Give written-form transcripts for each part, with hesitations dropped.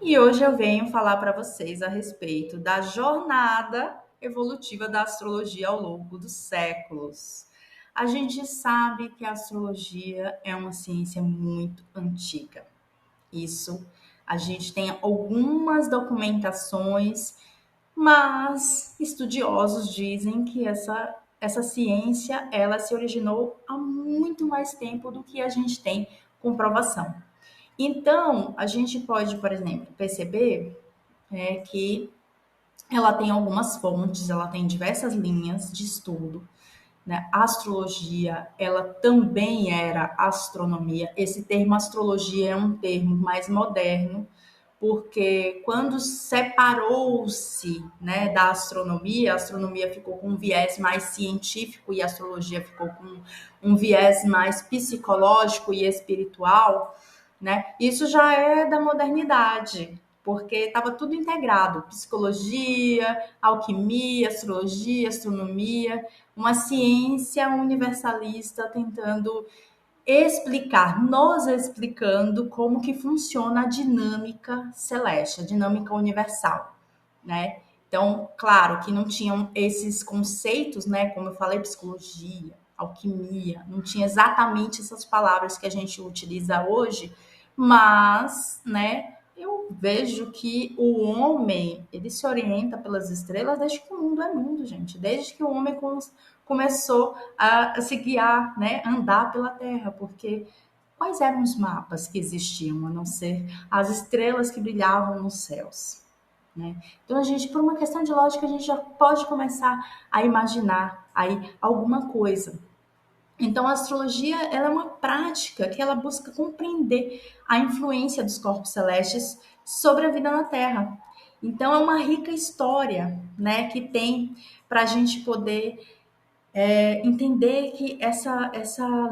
E hoje eu venho falar para vocês a respeito da jornada evolutiva da astrologia ao longo dos séculos. A gente sabe que a astrologia é uma ciência muito antiga. Isso, a gente tem algumas documentações, mas estudiosos dizem que essa ciência ela se originou há muito mais tempo do que a gente tem comprovação. Então, a gente pode, por exemplo, perceber que ela tem algumas fontes, ela tem diversas linhas de estudo, né? A astrologia, ela também era astronomia. Esse termo astrologia é um termo mais moderno, porque quando separou-se, né, da astronomia, a astronomia ficou com um viés mais científico e a astrologia ficou com um viés mais psicológico e espiritual, né? Isso já é da modernidade, porque estava tudo integrado, psicologia, alquimia, astrologia, astronomia, uma ciência universalista tentando explicar, nos explicando como que funciona a dinâmica celeste, a dinâmica universal, né? Então, claro que não tinham esses conceitos, né? Como eu falei, psicologia, alquimia, não tinha exatamente essas palavras que a gente utiliza hoje, mas, né? Eu vejo que o homem, ele se orienta pelas estrelas desde que o mundo é mundo, gente. Desde que o homem começou a se guiar, né? Andar pela Terra, porque quais eram os mapas que existiam, a não ser as estrelas que brilhavam nos céus? Né? Então, a gente, por uma questão de lógica, a gente já pode começar a imaginar aí alguma coisa. Então, a astrologia ela é uma prática que ela busca compreender a influência dos corpos celestes sobre a vida na Terra. Então, é uma rica história, né, que tem para a gente poder entender que essa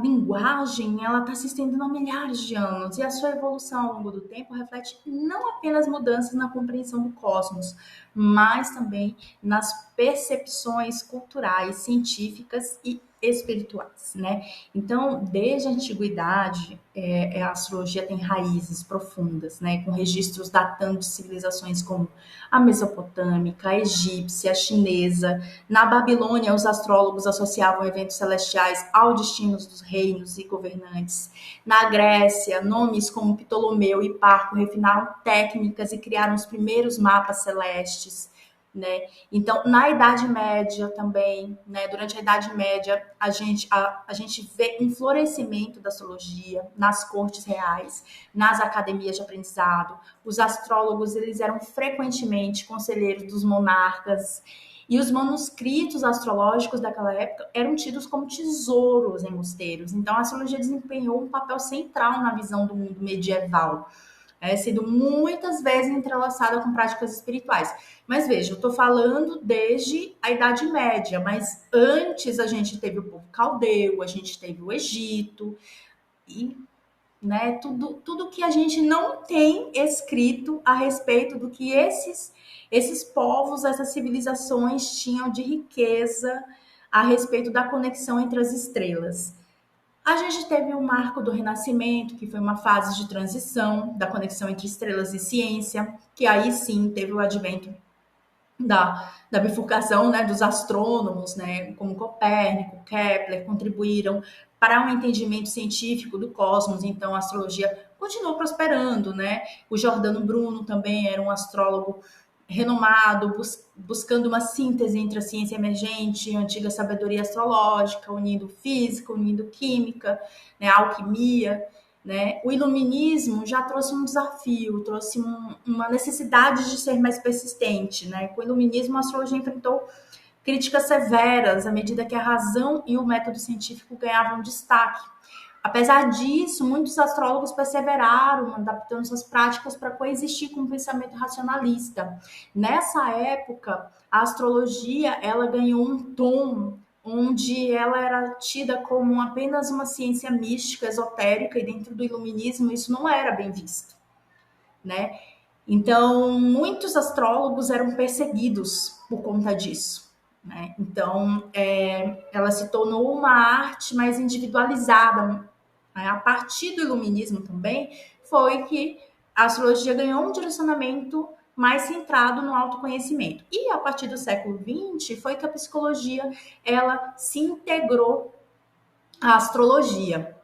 linguagem ela está se estendendo há milhares de anos e a sua evolução ao longo do tempo reflete não apenas mudanças na compreensão do cosmos, mas também nas percepções culturais, científicas e espirituais, né? Então, desde a antiguidade, a astrologia tem raízes profundas, né? Com registros datando de civilizações como a mesopotâmica, a egípcia, a chinesa. Na Babilônia, os astrólogos associavam eventos celestiais ao destino dos reinos e governantes. Na Grécia, nomes como Ptolomeu e Parco refinaram técnicas e criaram os primeiros mapas celestes. Né? Então, na Idade Média também, né? Durante a Idade Média, a gente vê um florescimento da astrologia nas cortes reais, nas academias de aprendizado. Os astrólogos eles eram frequentemente conselheiros dos monarcas e os manuscritos astrológicos daquela época eram tidos como tesouros em mosteiros. Então, a astrologia desempenhou um papel central na visão do mundo medieval, sendo muitas vezes entrelaçada com práticas espirituais. Mas veja, eu estou falando desde a Idade Média, mas antes a gente teve o povo caldeu, a gente teve o Egito, e né, tudo que a gente não tem escrito a respeito do que esses povos, essas civilizações tinham de riqueza a respeito da conexão entre as estrelas. A gente teve o marco do Renascimento, que foi uma fase de transição da conexão entre estrelas e ciência, que aí sim teve o advento da bifurcação, né, dos astrônomos, né, como Copérnico, Kepler, contribuíram para um entendimento científico do cosmos. Então, a astrologia continuou prosperando, né? O Giordano Bruno também era um astrólogo renomado, buscando uma síntese entre a ciência emergente e a antiga sabedoria astrológica, unindo física, unindo química, né, alquimia. Né? O iluminismo já trouxe um desafio, trouxe uma necessidade de ser mais persistente. Né? Com o iluminismo, a astrologia enfrentou críticas severas à medida que a razão e o método científico ganhavam destaque. Apesar disso, muitos astrólogos perseveraram, adaptando suas práticas para coexistir com o pensamento racionalista. Nessa época, a astrologia ela ganhou um tom onde ela era tida como apenas uma ciência mística, esotérica, e dentro do iluminismo isso não era bem visto, né? Então, muitos astrólogos eram perseguidos por conta disso. Né? Então, ela se tornou uma arte mais individualizada. A partir do iluminismo também foi que a astrologia ganhou um direcionamento mais centrado no autoconhecimento. E a partir do século XX foi que a psicologia ela se integrou à astrologia.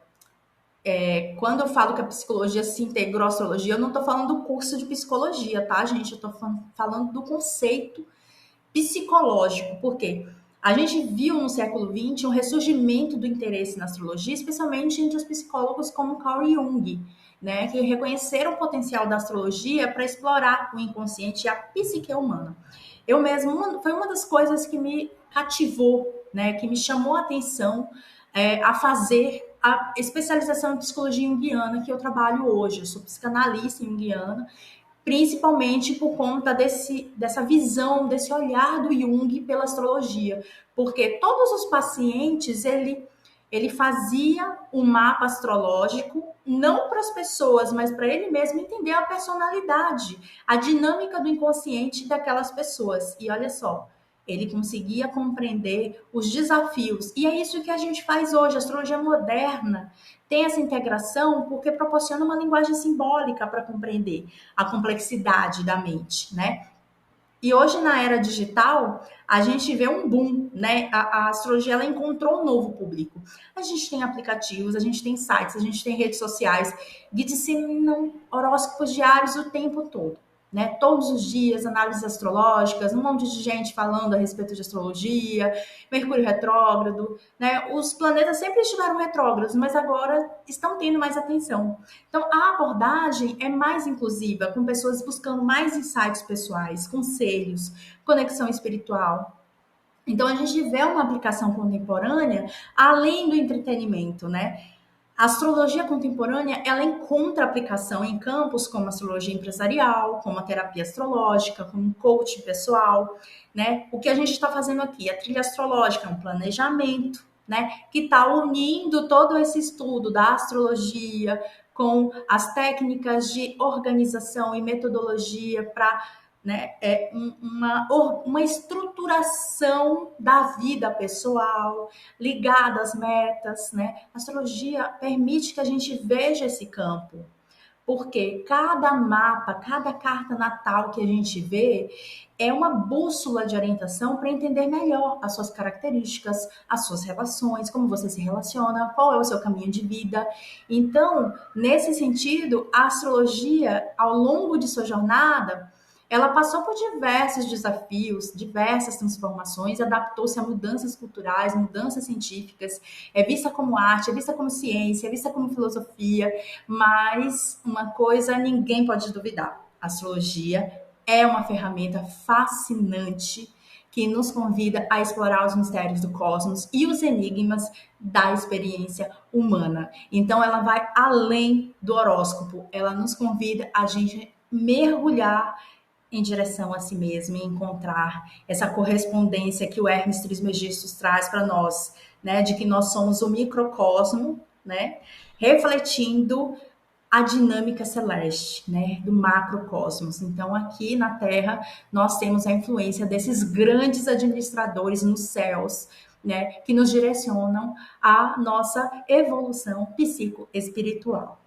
Quando eu falo que a psicologia se integrou à astrologia, eu não estou falando do curso de psicologia, tá, gente? Eu estou falando do conceito psicológico, porque a gente viu no século XX um ressurgimento do interesse na astrologia, especialmente entre os psicólogos como Carl Jung, né, que reconheceram o potencial da astrologia para explorar o inconsciente e a psique humana. Eu mesmo, foi uma das coisas que me cativou, né, que me chamou a atenção a fazer a especialização em psicologia junguiana que eu trabalho hoje. Eu sou psicanalista junguiana, principalmente por conta dessa visão, desse olhar do Jung pela astrologia, porque todos os pacientes, ele fazia um mapa astrológico, não para as pessoas, mas para ele mesmo entender a personalidade, a dinâmica do inconsciente daquelas pessoas. E olha só, ele conseguia compreender os desafios. E é isso que a gente faz hoje. A astrologia moderna tem essa integração porque proporciona uma linguagem simbólica para compreender a complexidade da mente, né? E hoje, na era digital, a gente vê um boom, né? A astrologia, ela encontrou um novo público. A gente tem aplicativos, a gente tem sites, a gente tem redes sociais que disseminam horóscopos diários o tempo todo, né? Todos os dias, análises astrológicas, um monte de gente falando a respeito de astrologia, Mercúrio retrógrado, né? Os planetas sempre estiveram retrógrados, mas agora estão tendo mais atenção. Então, a abordagem é mais inclusiva, com pessoas buscando mais insights pessoais, conselhos, conexão espiritual. Então, a gente vê uma aplicação contemporânea além do entretenimento, né? A astrologia contemporânea, ela encontra aplicação em campos como a astrologia empresarial, como a terapia astrológica, como o coaching pessoal, né? O que a gente está fazendo aqui, a trilha astrológica, é um planejamento, né? Que está unindo todo esse estudo da astrologia com as técnicas de organização e metodologia para, né, uma estruturação da vida pessoal ligada às metas, né? A astrologia permite que a gente veja esse campo, porque cada mapa, cada carta natal que a gente vê é uma bússola de orientação para entender melhor as suas características, as suas relações, como você se relaciona, qual é o seu caminho de vida. Então, nesse sentido, a astrologia, ao longo de sua jornada, ela passou por diversos desafios, diversas transformações, adaptou-se a mudanças culturais, mudanças científicas, é vista como arte, é vista como ciência, é vista como filosofia, mas uma coisa ninguém pode duvidar: a astrologia é uma ferramenta fascinante que nos convida a explorar os mistérios do cosmos e os enigmas da experiência humana. Então, ela vai além do horóscopo, ela nos convida a gente mergulhar em direção a si mesmo e encontrar essa correspondência que o Hermes Trismegistus traz para nós, né, de que nós somos o microcosmo, né, refletindo a dinâmica celeste, né, do macrocosmos. Então, aqui na Terra, nós temos a influência desses grandes administradores nos céus, né, que nos direcionam à nossa evolução psicoespiritual.